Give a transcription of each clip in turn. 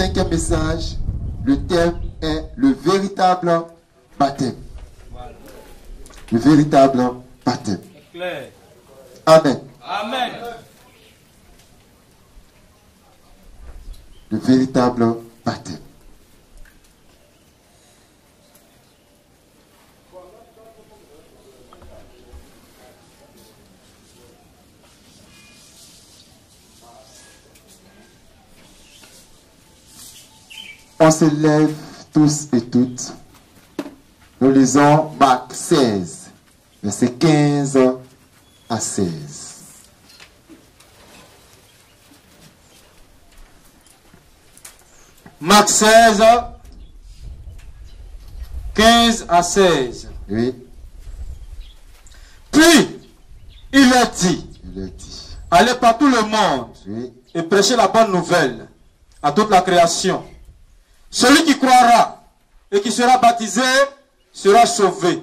5e message, le thème est le véritable baptême. Le véritable baptême. Amen. Amen. Le véritable baptême. On se lève tous et toutes. Nous lisons Marc 16, versets 15 à 16. Marc 16, 15 à 16. Oui, Puis, il a dit, il a dit. allez par tout le monde Oui, et prêchez la bonne nouvelle à toute la création. Celui qui croira et qui sera baptisé sera sauvé.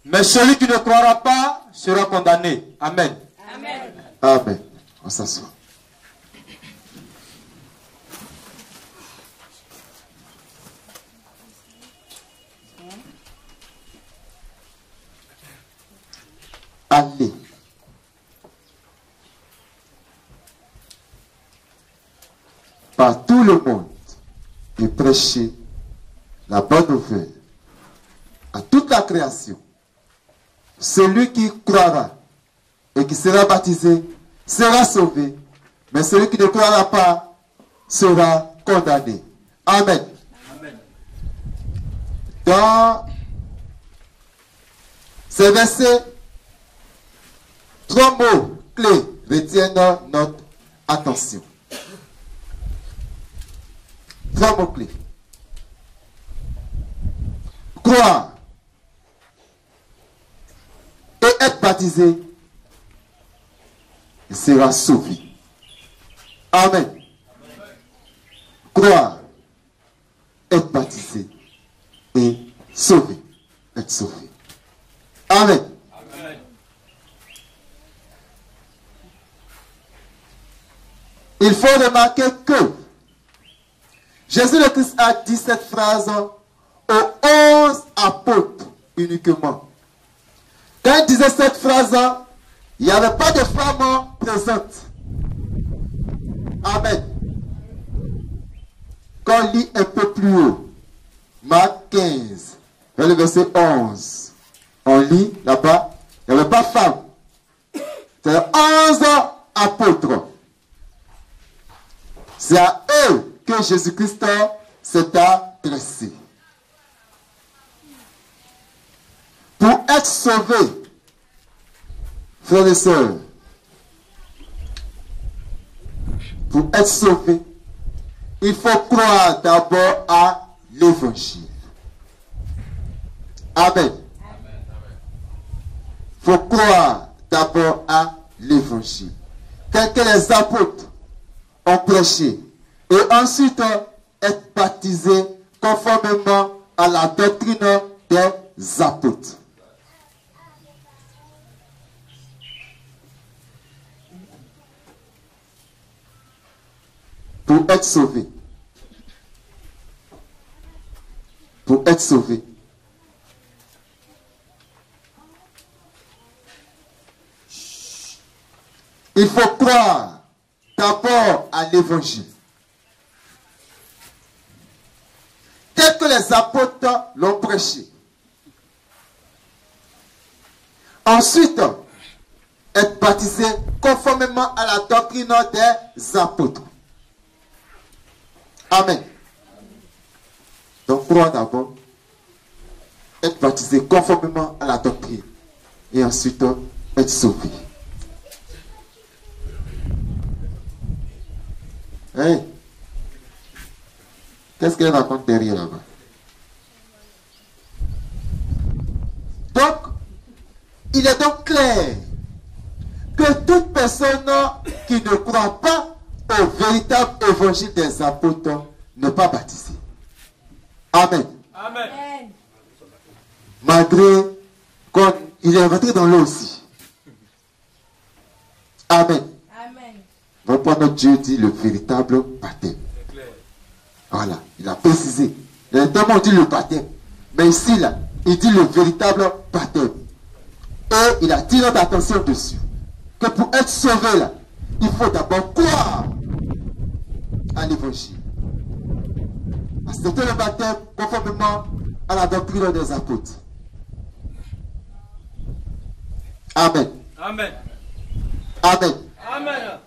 Mais celui qui ne croira pas sera condamné. Amen. Amen. amen. On s'assoit. Allez. Par tout le monde et prêcher la bonne nouvelle à toute la création. Celui qui croira et qui sera baptisé sera sauvé, mais celui qui ne croira pas sera condamné. Amen. Amen. Dans ces versets, 3 mots clés retiennent notre attention. 3 mots clés. Croire et être baptisé, il sera sauvé. Amen. Croire, être baptisé et sauvé. Être sauvé. Amen. Amen. Il faut remarquer que Jésus le Christ a dit cette phrase aux 11 apôtres uniquement. Quand il disait cette phrase, il n'y avait pas de femmes présentes. Amen. Quand on lit un peu plus haut, Marc 15, le verset 11, on lit là-bas, il n'y avait pas de femmes. C'est 11 apôtres. C'est à eux que Jésus-Christ s'est adressé. Pour être sauvé, frères et sœurs, pour être sauvé, il faut croire d'abord à l'évangile. Amen. Il faut croire d'abord à l'évangile. Tel que les apôtres ont prêché. Et ensuite être baptisé conformément à la doctrine des apôtres. Pour être sauvé. Pour être sauvé. Il faut croire d'abord à l'évangile. Tel que les apôtres l'ont prêché. Ensuite, être baptisé conformément à la doctrine des apôtres. Amen. Donc, croire d'abord, être baptisé conformément à la doctrine. Et ensuite, être sauvé. Hein? Qu'est-ce qu'elle raconte derrière là-bas? Donc, il est donc clair que toute personne qui ne croit pas au véritable évangile des apôtres n'est pas baptisée. Amen. Amen. Malgré qu'il est rentré dans l'eau aussi. Amen. Amen. Voilà pourquoi notre Dieu dit le véritable baptême. Voilà, il a précisé. Les deux mots, on dit le baptême. Mais ici, là, il dit le véritable baptême. Et il attire notre attention dessus. Que pour être sauvé, là, il faut d'abord croire à l'évangile. Accepter le baptême conformément à la doctrine des apôtres. Amen. Amen. Amen. Amen.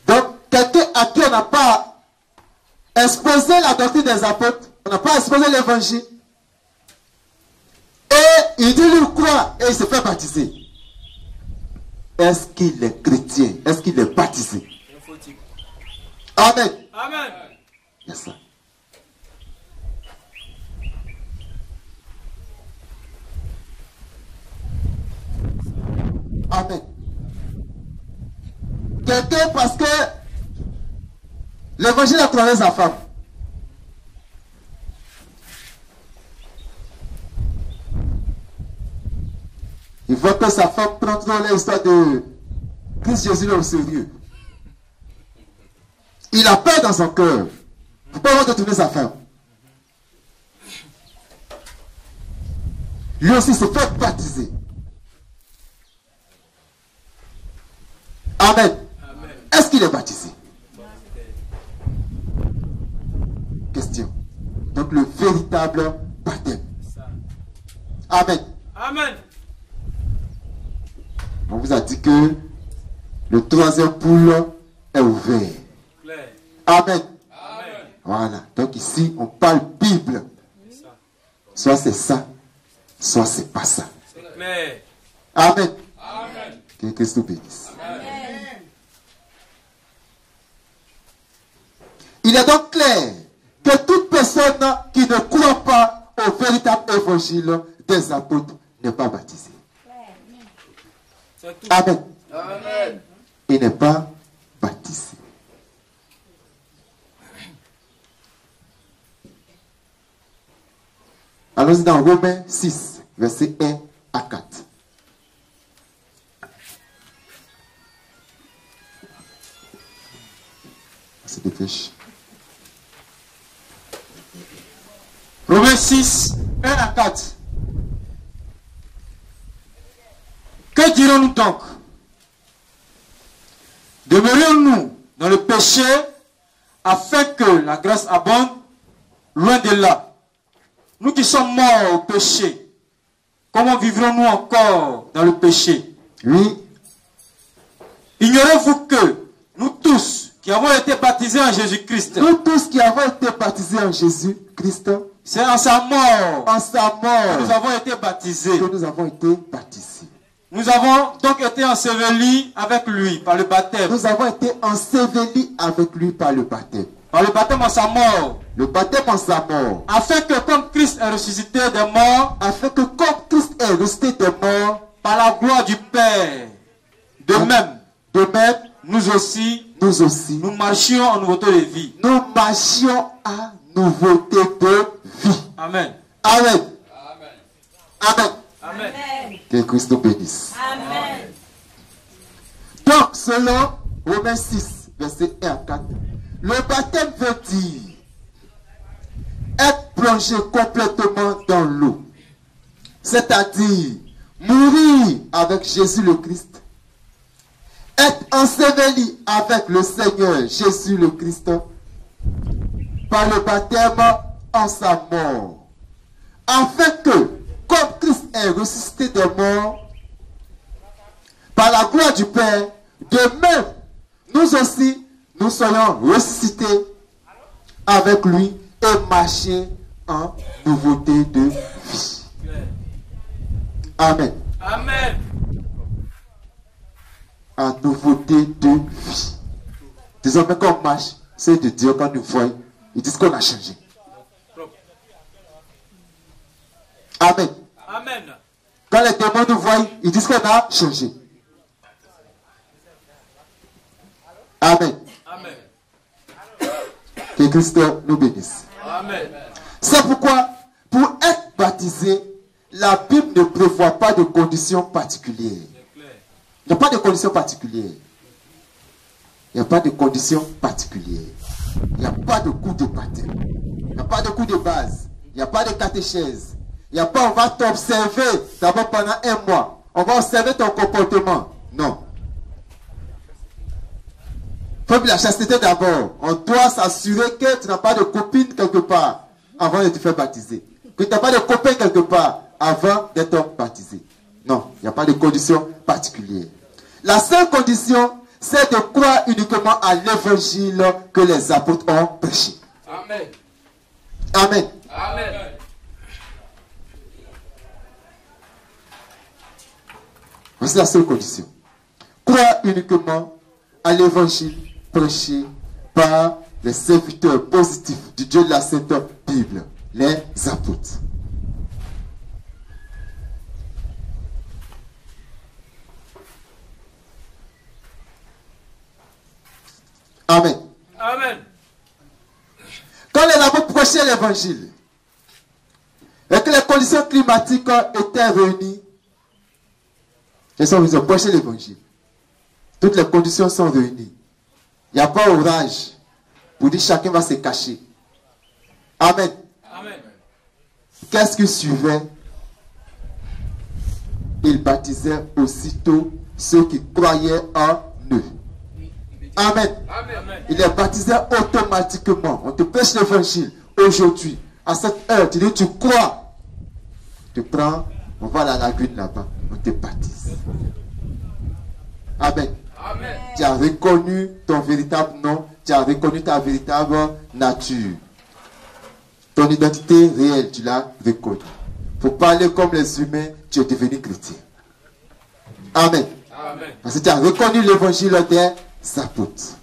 Donc, quelqu'un à qui on n'a pas exposé la doctrine des apôtres, on n'a pas exposé l'évangile, et il dit lui croire et il se fait baptiser. Est-ce qu'il est chrétien? Est-ce qu'il est baptisé? Amen. Amen. C'est ça. Amen. Quelqu'un parce que l'évangile a trouvé sa femme. Il voit que sa femme prend trop l'histoire de Christ Jésus au sérieux. Il a peur dans son cœur. Il ne peut pas détourner sa femme. Lui aussi se fait baptiser. Amen. Amen. Est-ce qu'il est baptisé? Question. Donc le véritable baptême. Amen. Amen. On vous a dit que le troisième poule est ouvert. Claire. Amen. Amen. Voilà. Donc ici, on parle Bible. Soit c'est ça, soit c'est pas ça. C'est clair. Amen. Amen. Que Christ nous bénisse. Il est donc clair que toute personne qui ne croit pas au véritable évangile des apôtres n'est pas baptisée. C'est tout. Amen. Amen. Il n'est pas baptisé. Allons-y dans Romains 6, versets 1 à 4. Se dépêche. Romains 6, 1 à 4. Que dirons-nous donc? Demeurions-nous dans le péché afin que la grâce abonde? Loin de là. Nous qui sommes morts au péché, comment vivrons-nous encore dans le péché? Oui. Ignorez-vous que nous tous qui avons été baptisés en Jésus-Christ, Nous tous qui avons été baptisés en Jésus-Christ, c'est en sa mort en sa que mort, nous avons été baptisés. que nous avons été baptisés. Nous avons donc été ensevelis avec lui par le baptême. Nous avons été ensevelis avec lui par le baptême. Par le baptême en sa mort. Le baptême en sa mort. Afin que comme Christ est ressuscité des morts, Afin que comme Christ est ressuscité des morts, par la gloire du Père, de même, nous aussi, nous marchions en nouveauté de vie. nous marchions à nouveauté de vie. Amen. Amen. Amen. Amen. Que Christ nous bénisse. Amen. Donc, selon Romains 6, versets 1 à 4, le baptême veut dire être plongé complètement dans l'eau. C'est-à-dire mourir avec Jésus le Christ, être enseveli avec le Seigneur Jésus le Christ par le baptême en sa mort, afin que, comme Christ est ressuscité des morts, par la gloire du Père, de même, nous aussi, nous soyons ressuscités avec lui et marcher en nouveauté de vie. Amen. Amen. En nouveauté de vie. Désormais, quand on marche, c'est de Dieu, quand nous voyons, ils disent qu'on a changé. Amen. Amen. Quand les démons nous voient, ils disent qu'on a changé. Amen. Amen. Que Christ nous bénisse. Amen. C'est pourquoi, pour être baptisé, la Bible ne prévoit pas de conditions particulières. Il n'y a pas de conditions particulières. Il n'y a pas de conditions particulières. Il n'y a pas de coup de baptême. Il n'y a pas de coup de base. Il n'y a pas de catéchèse. Il n'y a pas on va t'observer d'abord pendant 1 mois. On va observer ton comportement. Non. Il faut la chasteté d'abord. On doit s'assurer que tu n'as pas de copine quelque part avant de te faire baptiser. Que tu n'as pas de copain quelque part avant d'être baptisé. Non, il n'y a pas de conditions particulières. La seule condition, c'est de croire uniquement à l'évangile que les apôtres ont prêché. Amen. Amen. Amen. C'est la seule condition. Croire uniquement à l'évangile prêché par les serviteurs positifs du Dieu de la Sainte Bible, les apôtres. Amen. Amen. Quand les apôtres prêchaient l'évangile et que les conditions climatiques étaient réunies, ils ont prêché l'évangile. Toutes les conditions sont réunies. Il n'y a pas orage pour dire chacun va se cacher. Amen. Amen. Qu'est-ce qui suivait? Il baptisait aussitôt ceux qui croyaient en eux. Amen. Amen. Il les baptisait automatiquement. On te prêche l'évangile aujourd'hui. À cette heure, tu dis tu crois. Tu prends, on va à la lagune là-bas. On te baptise. Amen. Amen. Tu as reconnu ton véritable nom. Tu as reconnu ta véritable nature. Ton identité réelle, tu l'as reconnue. Pour parler comme les humains, tu es devenu chrétien. Amen. Amen. Parce que tu as reconnu l'évangile des apôtres.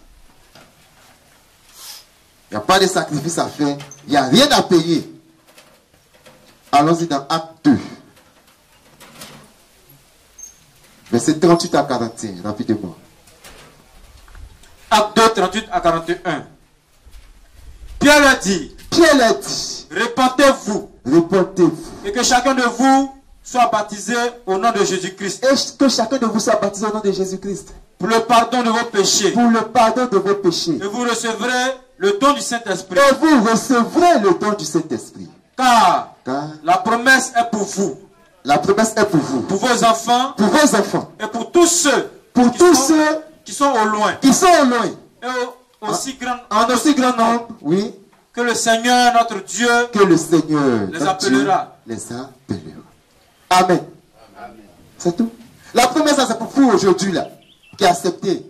Il n'y a pas de sacrifice à faire. Il n'y a rien à payer. Allons-y dans Acte 2. Verset 38 à 41, rapidement. Acte 2, 38 à 41. Pierre a dit, répentez-vous, et que chacun de vous soit baptisé au nom de Jésus-Christ. Et que chacun de vous soit baptisé au nom de Jésus-Christ. Pour le pardon de vos péchés. Pour le pardon de vos péchés. Et vous recevrez le don du Saint-Esprit. Et vous recevrez le don du Saint-Esprit. Car la promesse est pour vous. La promesse est pour vous. Pour vos enfants. Pour vos enfants. Et pour tous ceux. Pour tous ceux qui sont au loin. Qui sont au loin. Et aussi grand, en aussi grand nombre, oui. Que le Seigneur, notre Dieu, que le Seigneur les appellera. Les appellera. Amen. C'est tout. La promesse, c'est pour vous aujourd'hui, là, qui a accepté.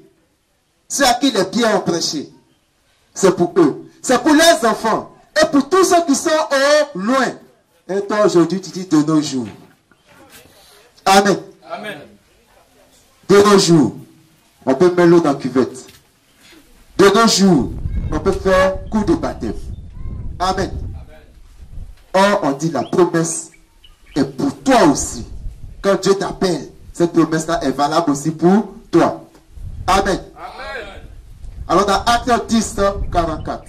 Ceux à qui les pierres ont prêché. C'est pour eux. C'est pour les enfants. Et pour tous ceux qui sont au loin. Et toi, aujourd'hui, tu dis de nos jours. Amen. Amen. De nos jours, on peut mettre l'eau dans la cuvette. De nos jours, on peut faire coup de baptême. Amen. Or, on dit la promesse est pour toi aussi. Quand Dieu t'appelle, cette promesse-là est valable aussi pour toi. Amen. Amen. Alors, dans Acte 10, 44.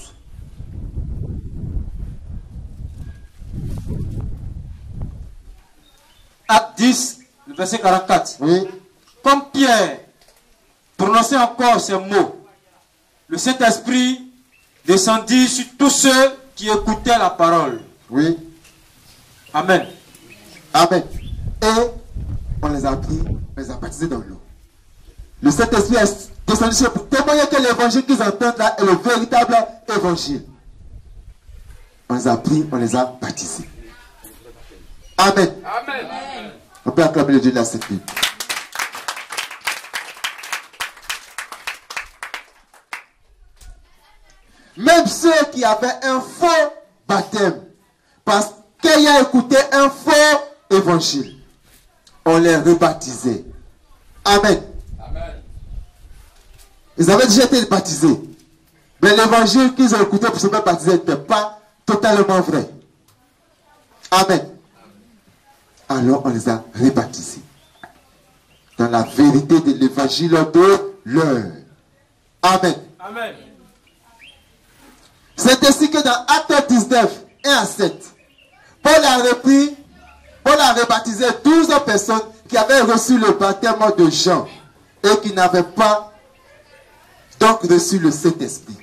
Acte 10, le verset 44. Oui. Comme Pierre prononçait encore ces mots, le Saint-Esprit descendit sur tous ceux qui écoutaient la parole. Oui. Amen. Amen. Et on les a pris, on les a baptisés dans l'eau. Le Saint-Esprit est descendu sur eux pour témoigner que l'évangile qu'ils entendent là est le véritable évangile. On les a pris, on les a baptisés. Amen. Amen. On peut acclamer le Dieu de la Sainte Bible. Même ceux qui avaient un faux baptême, parce qu'ils ont écouté un faux évangile, on les rebaptisait. Amen. Amen. Ils avaient déjà été baptisés. Mais l'évangile qu'ils ont écouté pour se faire baptiser n'était pas totalement vrai. Amen. Alors on les a rebaptisés. Dans la vérité de l'évangile de l'heure. Amen. Amen. C'est ainsi que dans Acte 19, 1 à 7, Paul a rebaptisé 12 personnes qui avaient reçu le baptême de Jean et qui n'avaient pas donc reçu le Saint-Esprit.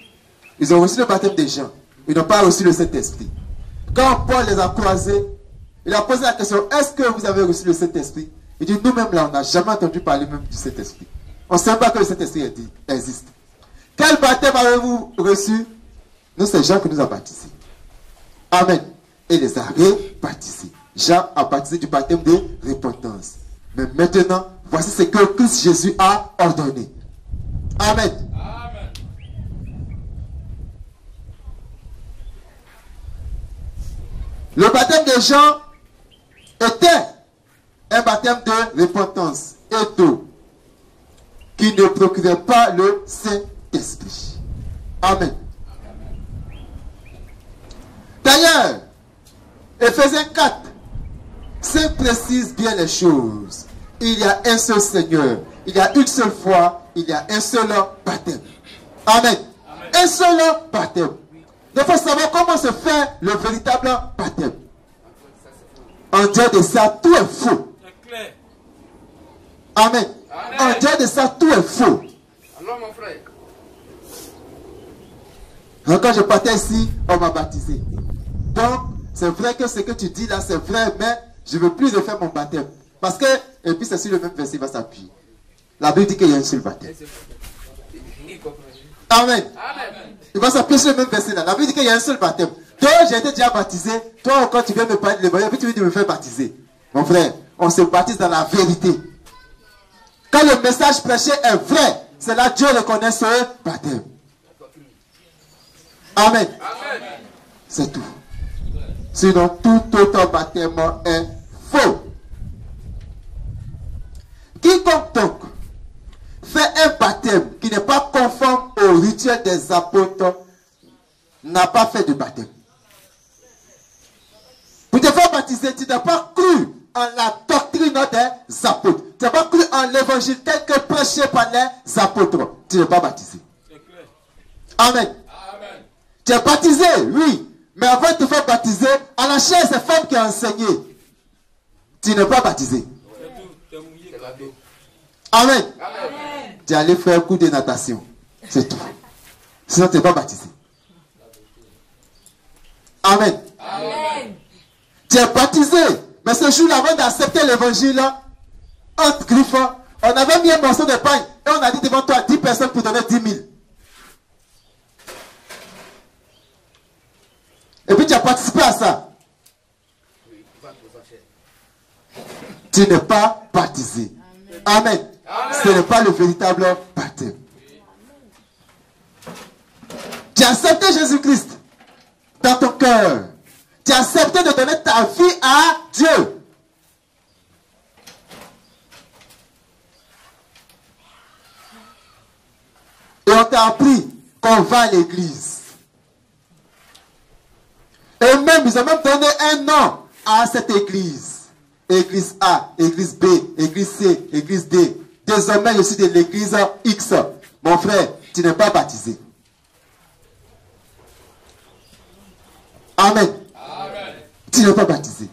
Ils ont reçu le baptême des gens. Ils n'ont pas reçu le Saint-Esprit. Quand Paul les a croisés, il a posé la question, est-ce que vous avez reçu le Saint-Esprit? Il dit, nous-mêmes là, on n'a jamais entendu parler même du Saint-Esprit. On ne sait pas que le Saint-Esprit existe. Quel baptême avez-vous reçu? Nous, c'est Jean qui nous a baptisés. Amen. Et les a rebaptisés. Jean a baptisé du baptême de repentance. Mais maintenant, voici ce que Christ Jésus a ordonné. Amen. Amen. Le baptême de Jean était un baptême de repentance et d'eau qui ne procurait pas le Saint-Esprit. Amen. D'ailleurs, Éphésiens 4, ça précise bien les choses. Il y a un seul Seigneur, il y a une seule foi, il y a un seul baptême. Amen. Amen. Un seul baptême. Il faut savoir comment se fait le véritable baptême. En dehors de ça, tout est faux. Amen. Amen. En dehors de ça, tout est faux. Alors, mon frère. Alors, quand je partais ici, on m'a baptisé. Donc, c'est vrai que ce que tu dis là, c'est vrai, mais je ne veux plus refaire mon baptême. Parce que, et puis c'est sur le même verset, il va s'appuyer. La Bible dit qu'il y a un seul baptême. Amen. Amen. Il va s'appuyer sur le même verset là. La Bible dit qu'il y a un seul baptême. Donc, j'ai été déjà baptisé. Toi, quand tu viens me parler de l'évangile, puis tu viens de me faire baptiser. Mon frère, on se baptise dans la vérité. Quand le message prêché est vrai, c'est là que Dieu reconnaît ce baptême. Amen. Amen. C'est tout. Sinon, tout autre baptême est faux. Quiconque donc fait un baptême qui n'est pas conforme au rituel des apôtres n'a pas fait de baptême. Pour te faire baptiser, tu n'as pas cru en la doctrine des apôtres. Tu n'as pas cru en l'évangile tel que prêché par les apôtres. Tu n'es pas baptisé. Amen. Amen. Tu es baptisé, oui. Mais avant de te faire baptiser, à la chair, c'est femme qui a enseigné. Tu n'es pas baptisé. Amen. Amen. Tu es allé faire un cours de natation. C'est tout. Sinon, tu n'es pas baptisé. Amen. Amen. Tu es baptisé. Mais ce jour-là, avant d'accepter l'évangile, entre griffes, on avait mis un morceau de pain et on a dit devant toi 10 personnes pour donner 10 000. Et puis tu as participé à ça. Tu n'es pas baptisé. Amen. Amen. Ce n'est pas le véritable baptême. Tu as accepté Jésus-Christ dans ton cœur. Tu as accepté de donner ta vie à Dieu. Et on t'a appris qu'on va à l'église. Et même, ils ont même donné un nom à cette église. Église A, église B, église C, église D. Désormais, je suis de l'église X. Mon frère, tu n'es pas baptisé. Amen. Amen. Tu n'es pas baptisé.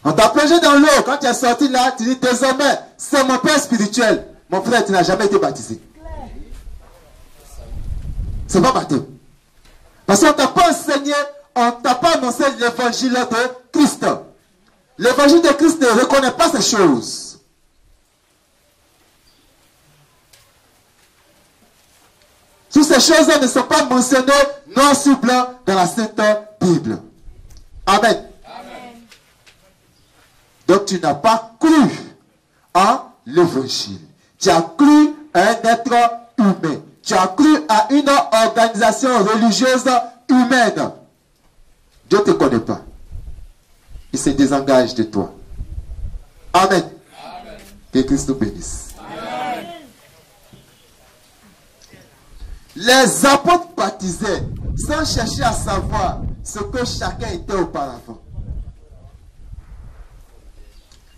On t'a plongé dans l'eau. Quand tu es sorti là, tu dis désormais, c'est mon père spirituel. Mon frère, tu n'as jamais été baptisé. C'est pas baptême. Parce qu'on ne t'a pas enseigné, on ne t'a pas annoncé l'évangile de Christ. L'évangile de Christ ne reconnaît pas ces choses. Toutes ces choses ne sont pas mentionnées noir sur blanc dans la Sainte Bible. Amen. Amen. Donc tu n'as pas cru en l'évangile. Tu as cru à un être humain. Tu as cru à une organisation religieuse humaine. Dieu ne te connaît pas. Il se désengage de toi. Amen. Amen. Que Christ nous bénisse. Amen. Les apôtres baptisaient sans chercher à savoir ce que chacun était auparavant.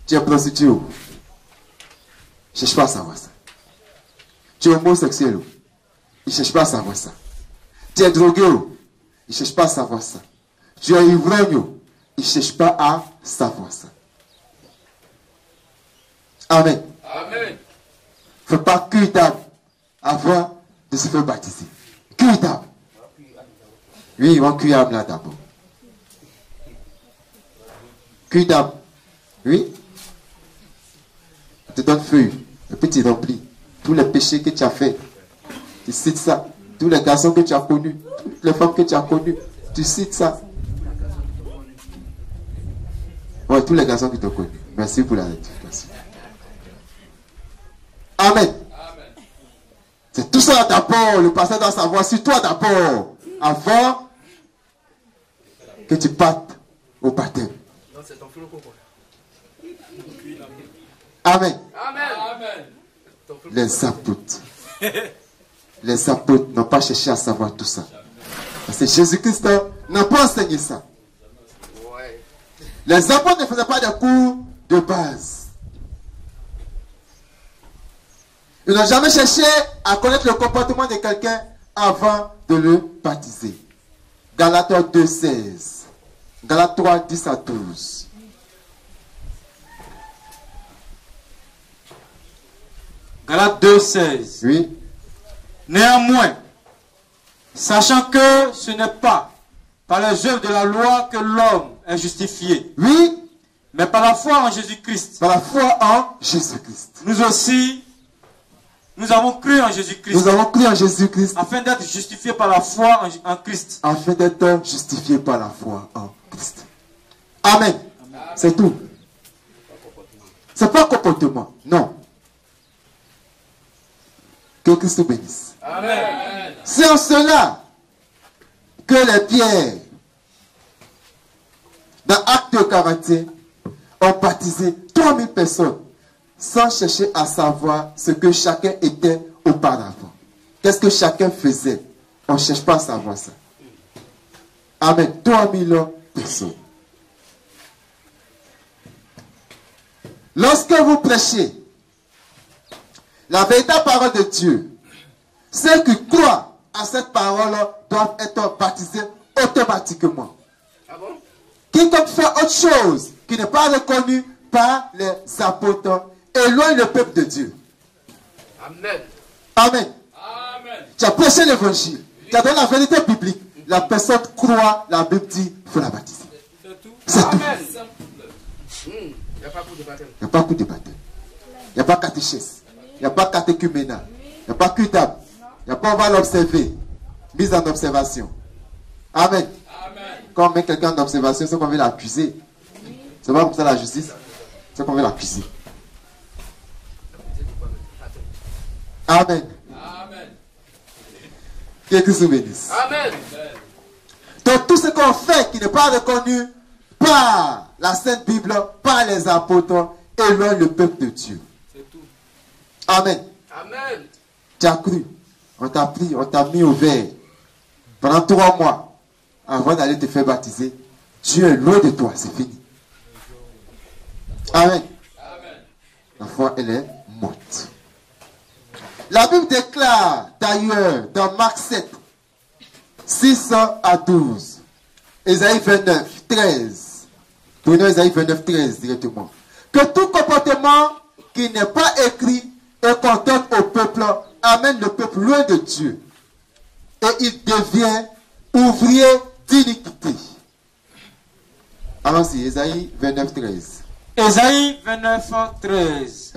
Tu es prostitué. Ne cherche pas à savoir ça. Tu es homosexuel. Il ne cherche pas à savoir ça. Tu es drogué. Il ne cherche pas à savoir ça. Tu es ivrogne. Il ne cherche pas à savoir ça. Amen. Amen. ne fait pas cuire d'âme avant de se faire baptiser. Cuire d'âme. Oui, on cuit d'âme là d'abord. Cuire d'âme. Oui. On te donne feuille. Et puis tu remplis tous les péchés que tu as fait. Tu cites ça. Tous les garçons que tu as connus. Toutes les femmes que tu as connues. Tu cites ça. Ouais, tous les garçons qui t'ont connu. Merci pour la rectification. Amen. C'est tout ça d'abord. Le pasteur doit savoir sur toi d'abord. Avant que tu partes au baptême. Amen. Amen. Les apôtres. Les apôtres n'ont pas cherché à savoir tout ça. Parce que Jésus-Christ n'a pas enseigné ça. Les apôtres ne faisaient pas de cours de base. Ils n'ont jamais cherché à connaître le comportement de quelqu'un avant de le baptiser. Galates 2,16. Galates 3, 10 à 12. Galates 2,16. Oui. Néanmoins, sachant que ce n'est pas par les œuvres de la loi que l'homme est justifié, Oui. mais par la foi en Jésus-Christ. Par la foi en Jésus-Christ. Nous aussi, nous avons cru en Jésus-Christ. Nous avons cru en Jésus-Christ. Afin d'être justifiés par la foi en Christ. Afin d'être justifiés par la foi en Christ. Amen. C'est tout. C'est pas un comportement. Non. Que Christ te bénisse. Amen. C'est en cela que les pierres dans Actes 41 ont baptisé 3000 personnes sans chercher à savoir ce que chacun était auparavant. Qu'est-ce que chacun faisait? On ne cherche pas à savoir ça. Amen. 3000 personnes. Lorsque vous prêchez la véritable parole de Dieu, ceux qui croient à cette parole doivent être baptisés automatiquement. Ah bon? Quiconque fait autre chose qui n'est pas reconnu par les apôtres éloigne le peuple de Dieu. Amen. Amen. Amen. Tu as prêché l'évangile, tu as donné la vérité biblique. La personne croit, la Bible dit, il faut la baptiser. C'est tout. Amen. Il n'y a pas pour de baptême. Il n'y a pas coup de baptême. Il n'y a pas catéchèse. Il n'y a pas catéchuménat. Il n'y a pas cuitable. Il n'y a pas on va l'observer. Mise en observation. Amen. Quand on met quelqu'un en observation, c'est qu'on veut l'accuser. C'est pas comme ça la justice. C'est qu'on veut l'accuser. Amen. Que Christ vous bénisse. Amen. Donc tout ce qu'on fait qui n'est pas reconnu par la Sainte Bible, par les apôtres, éloigne le peuple de Dieu. Amen. Amen. Tu as cru. On t'a pris, on t'a mis au vert. Pendant 3 mois, avant d'aller te faire baptiser, Dieu est loin de toi, c'est fini. Amen. La foi, elle est morte. La Bible déclare d'ailleurs dans Marc 7, 6 à 12, Ésaïe 29, 13, prenons Ésaïe 29, 13 directement, que tout comportement qui n'est pas écrit et qu'on donne au peuple amène le peuple loin de Dieu et il devient ouvrier d'iniquité. Allons-y, Ésaïe 29, 13. Ésaïe 29, 13.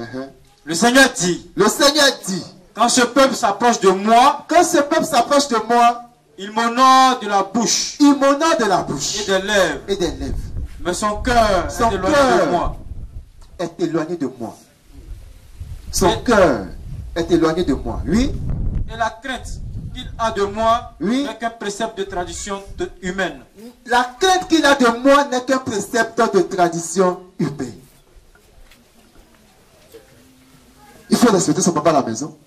Le Seigneur dit, quand ce peuple s'approche de moi, il m'honore de la bouche, et des lèvres, mais son cœur est éloigné de moi. Son cœur est éloigné de moi. Oui. Et la crainte qu'il a de moi Oui. n'est qu'un précepte de tradition humaine. La crainte qu'il a de moi n'est qu'un précepte de tradition humaine. Il faut respecter son papa à la maison.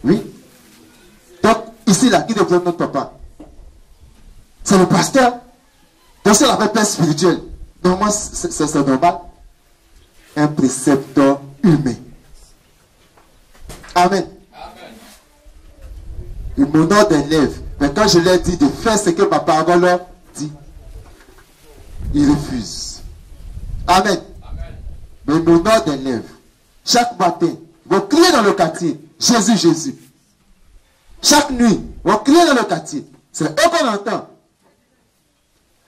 Oui. Donc, ici, là, qui représente notre papa? C'est le pasteur. Donc, c'est la vraie père spirituelle. Normalement, c'est normal. Un précepte humain. Amen. Il m'honore des lèvres. Mais quand je leur dis de faire ce que ma parole leur dit, ils refusent. Amen. Mais il m'honore des lèvres. Chaque matin, vont crier dans le quartier, Jésus, Jésus. Chaque nuit, vont crier dans le quartier. C'est eux qu'on entend.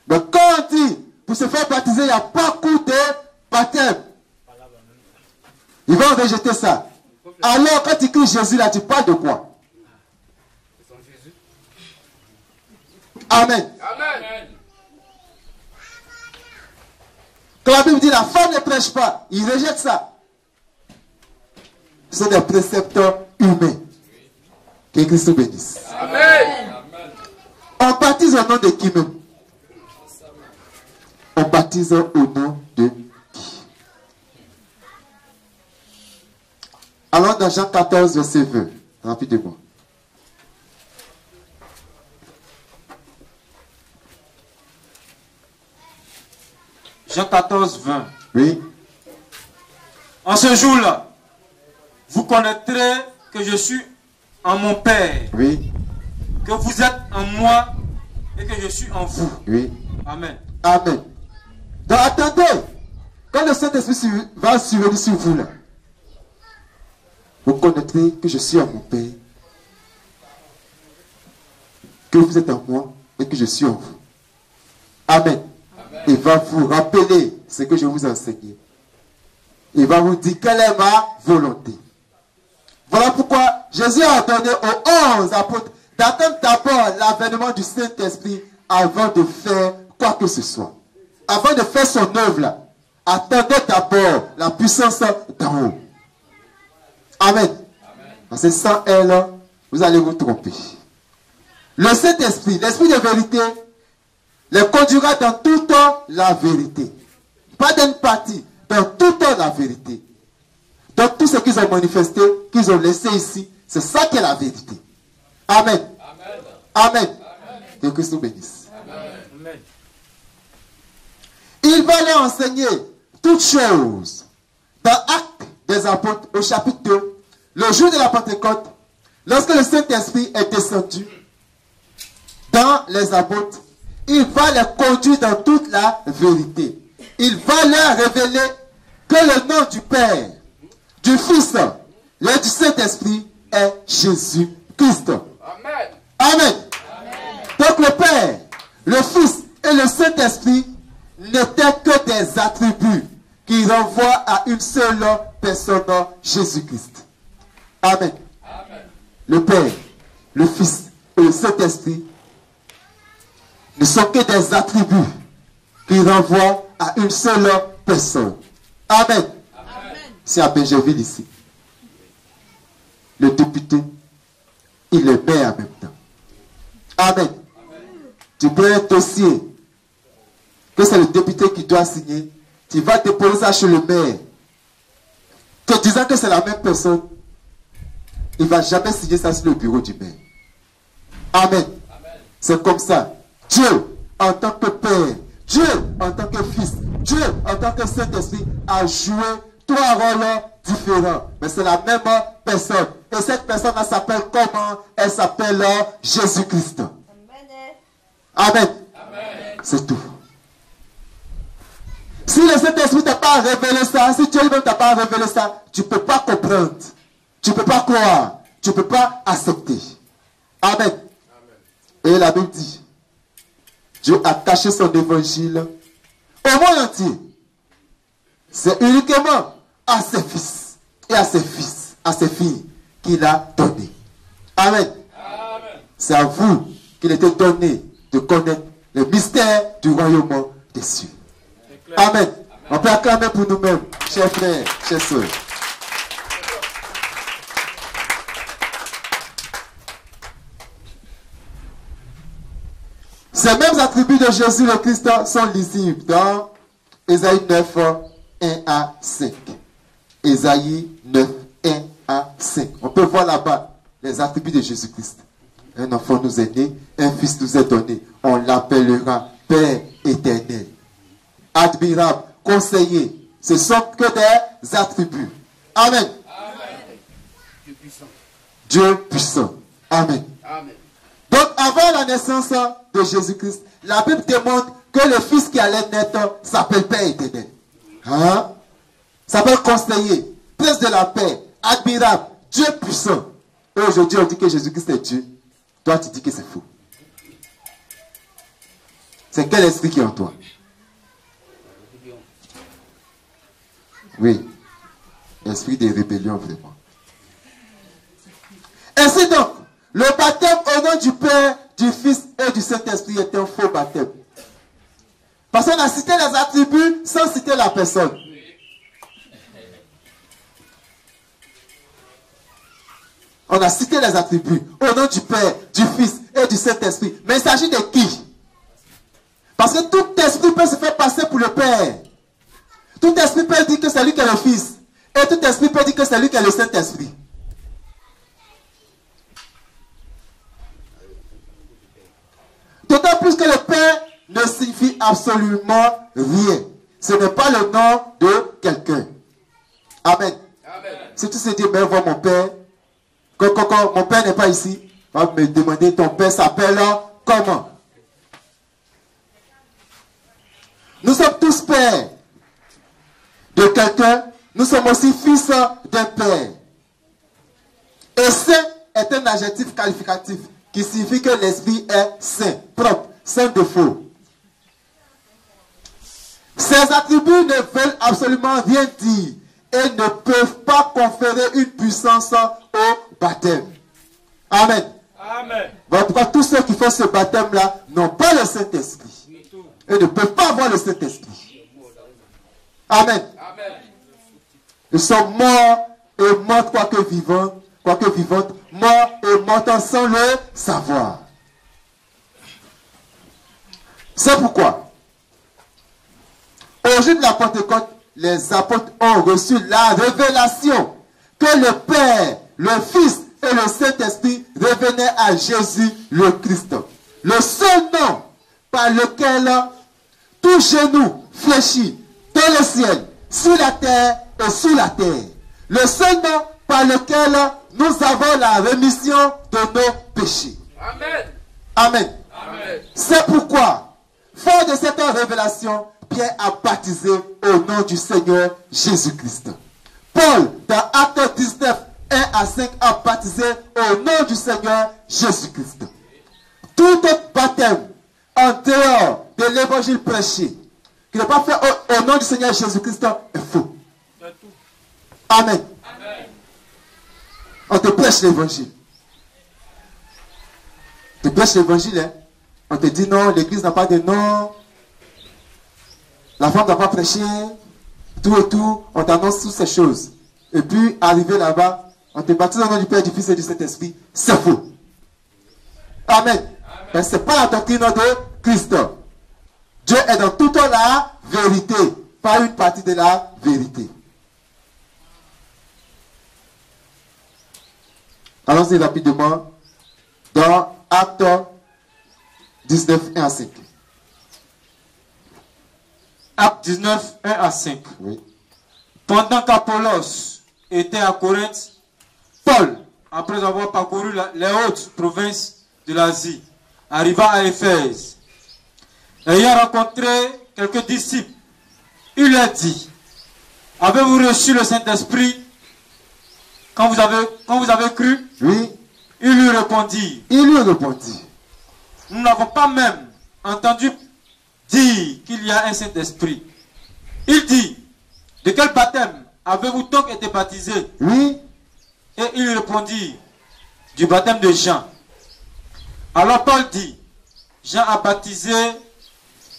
Mais quand on dit, pour se faire baptiser, il n'y a pas coup de baptême. Ils vont rejeter ça. Alors, quand tu cries Jésus, là, tu parles de quoi? Amen. Amen. Quand la Bible dit la femme ne prêche pas, ils rejettent ça. Ce sont des précepteurs humains. Que Christ nous bénisse. Amen. On baptise au nom de qui même? On baptise au nom de qui? Allons dans Jean 14, verset 20. Rapidement. Jean 14, 20. Oui. En ce jour-là, vous connaîtrez que je suis en mon Père, Oui. que vous êtes en moi et que je suis en vous. Oui. Amen. Amen. Donc attendez. Quand le Saint-Esprit va survenir sur vous là, vous connaîtrez que je suis en mon Père, que vous êtes en moi et que je suis en vous. Amen. Il va vous rappeler ce que je vous ai enseigné. Il va vous dire quelle est ma volonté. Voilà pourquoi Jésus a ordonné aux 11 apôtres d'attendre d'abord l'avènement du Saint-Esprit avant de faire quoi que ce soit. Avant de faire son œuvre là, attendez d'abord la puissance d'en haut. Amen. Parce que sans elle, vous allez vous tromper. Le Saint-Esprit, l'Esprit de vérité, les conduira dans toute la vérité. Pas d'une partie, dans toute la vérité. Donc tout ce qu'ils ont manifesté, qu'ils ont laissé ici, c'est ça qui est la vérité. Amen. Amen. Que Christ nous bénisse. Amen. Il va leur enseigner toutes choses. Dans Actes des Apôtres, au chapitre 2, le jour de la Pentecôte, lorsque le Saint-Esprit est descendu dans les apôtres, il va les conduire dans toute la vérité. Il va leur révéler que le nom du Père, du Fils et du Saint-Esprit est Jésus-Christ. Amen. Amen. Donc le Père, le Fils et le Saint-Esprit n'étaient que des attributs qui renvoient à une seule personne, Jésus-Christ. Amen. Le Père, le Fils et le Saint-Esprit ne sont que des attributs qui renvoient à une seule personne. Amen. C'est à Benjerville ici. Le député, il est maire en même temps. Amen. Tu prends un dossier que c'est le député qui doit signer. Tu vas déposer ça chez le maire. Te disant que c'est la même personne, il ne va jamais signer ça sur le bureau du maire. Amen. C'est comme ça. Dieu, en tant que Père, Dieu, en tant que Fils, Dieu, en tant que Saint-Esprit, a joué trois rôles différents. Mais c'est la même personne. Et cette personne-là s'appelle comment? Elle s'appelle Jésus-Christ. Amen. C'est tout. Si le Saint-Esprit t'a pas révélé ça, si Dieu lui-même t'a pas révélé ça, tu ne peux pas comprendre. Tu ne peux pas croire. Tu ne peux pas accepter. Amen. Et la Bible dit, Dieu a caché son évangile au monde entier. C'est uniquement à ses fils et à ses fils, à ses filles qu'il a donné. Amen. C'est à vous qu'il était donné de connaître le mystère du royaume des cieux. Amen. On peut acclamer pour nous-mêmes, chers frères, chers sœurs. Ces mêmes attributs de Jésus le Christ sont lisibles dans Ésaïe 9, 1 à 5. Ésaïe 9, 1 à 5. On peut voir là-bas les attributs de Jésus-Christ. Un enfant nous est né, un fils nous est donné. On l'appellera Père éternel. Admirable, conseiller. Ce sont que des attributs. Amen. Dieu puissant. Dieu puissant. Amen. Amen. Donc, avant la naissance de Jésus-Christ, la Bible démontre que le Fils qui allait naître s'appelle Père éternel. Hein? S'appelle conseiller, prince de la paix, admirable, Dieu puissant. Et aujourd'hui, on dit que Jésus-Christ est Dieu. Toi, tu dis que c'est faux. C'est quel esprit qui est en toi? Oui. Esprit de rébellion, vraiment. Ainsi donc, le baptême au nom du Père, du Fils et du Saint-Esprit est un faux baptême. Parce qu'on a cité les attributs sans citer la personne. On a cité les attributs au nom du Père, du Fils et du Saint-Esprit. Mais il s'agit de qui? Parce que tout esprit peut se faire passer pour le Père. Tout esprit peut dire que c'est lui qui est le Fils. Et tout esprit peut dire que c'est lui qui est le Saint-Esprit. D'autant plus que le Père ne signifie absolument rien. Ce n'est pas le nom de quelqu'un. Amen. Amen. Si tu sais dire, mais vois mon Père, quand mon Père n'est pas ici, va me demander, ton Père s'appelle comment? Nous sommes tous pères de quelqu'un, nous sommes aussi fils d'un Père. Et saint est un adjectif qualificatif qui signifie que l'esprit est saint, propre, sans défaut. Ces attributs ne veulent absolument rien dire et ne peuvent pas conférer une puissance au baptême. Amen. Amen. En tout cas, tous ceux qui font ce baptême-là n'ont pas le Saint-Esprit. Et ne peuvent pas avoir le Saint-Esprit. Amen. Amen. Ils sont morts et morts quoique vivantes, morts et morts sans le savoir. C'est pourquoi, au jour de la Pentecôte, les apôtres ont reçu la révélation que le Père, le Fils et le Saint-Esprit revenaient à Jésus le Christ. Le seul nom par lequel tout genou fléchit dans le ciel, sur la terre et sous la terre. Le seul nom par lequel nous avons la rémission de nos péchés. Amen. Amen. Amen. C'est pourquoi, fort de cette révélation, Pierre a baptisé au nom du Seigneur Jésus-Christ. Paul, dans Actes 19, 1 à 5, a baptisé au nom du Seigneur Jésus-Christ. Tout autre baptême en dehors de l'évangile prêché, qui n'est pas fait au nom du Seigneur Jésus-Christ, est faux. Amen. Amen. On te prêche l'évangile. Tu prêches l'évangile, hein? On te dit non, l'église n'a pas de nom. La femme n'a pas prêché. Tout et tout. On t'annonce toutes ces choses. Et puis, arrivé là-bas, on te baptise au nom du Père, du Fils et du Saint-Esprit. C'est faux. Amen. Mais ce n'est pas la doctrine de Christ. Dieu est dans toute la vérité, pas une partie de la vérité. Allons-y rapidement dans Actes 19, 1 à 5. Actes 19, 1 à 5. Oui. Pendant qu'Apollos était à Corinthe, Paul, après avoir parcouru les hautes provinces de l'Asie, arriva à Éphèse. Ayant rencontré quelques disciples, il leur dit: avez-vous reçu le Saint-Esprit quand vous avez cru? Oui. Il lui répondit: nous n'avons pas même entendu dire qu'il y a un Saint-Esprit. Il dit: de quel baptême avez-vous donc été baptisé? Oui. Et il répondit: du baptême de Jean. Alors Paul dit: Jean a baptisé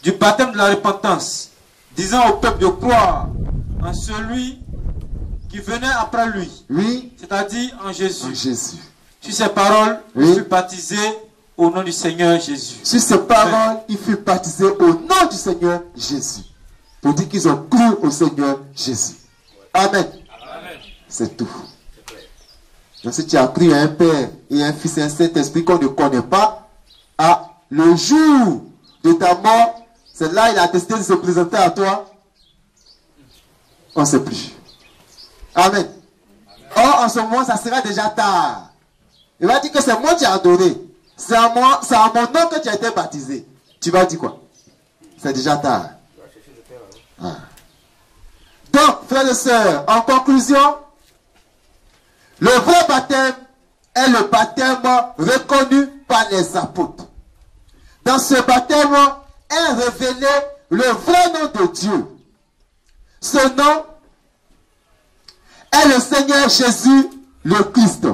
du baptême de la repentance, disant au peuple de croire en celui qui venait après lui. Oui. C'est-à-dire en Jésus. En Jésus. Sur ces paroles, oui. Il fut baptisé au nom du Seigneur Jésus. Sur ces paroles, il fut baptisé au nom du Seigneur Jésus. Pour dire qu'ils ont cru au Seigneur Jésus. Amen. Amen. C'est tout. Donc si tu as cru à un Père et un Fils et un Saint-Esprit qu'on ne connaît pas, le jour de ta mort, c'est là il a décidé de se présenter à toi. On ne sait plus. Amen. Or, en ce moment, ça sera déjà tard. Il va dire que c'est moi qui ai adoré. C'est à mon nom que tu as été baptisé. Tu vas dire quoi? C'est déjà tard. Donc, frères et sœurs, en conclusion, Le vrai baptême est le baptême reconnu par les apôtres. Dans ce baptême est révélé le vrai nom de Dieu. Ce nom est le Seigneur Jésus, le Christ.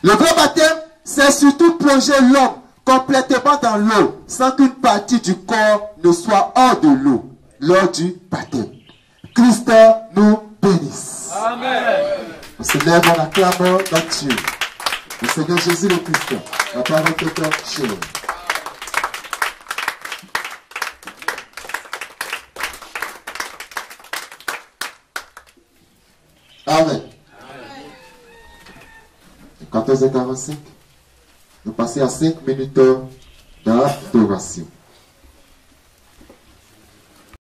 Le vrai baptême, c'est surtout plonger l'homme complètement dans l'eau, sans qu'une partie du corps ne soit hors de l'eau lors du baptême. Christ nous bénisse. Amen. On se lève, on acclame notre Dieu. Le Seigneur Jésus le Christ. La parole de ton Dieu. Amen. 14h45. Nous passons à 5 minutes d'adoration.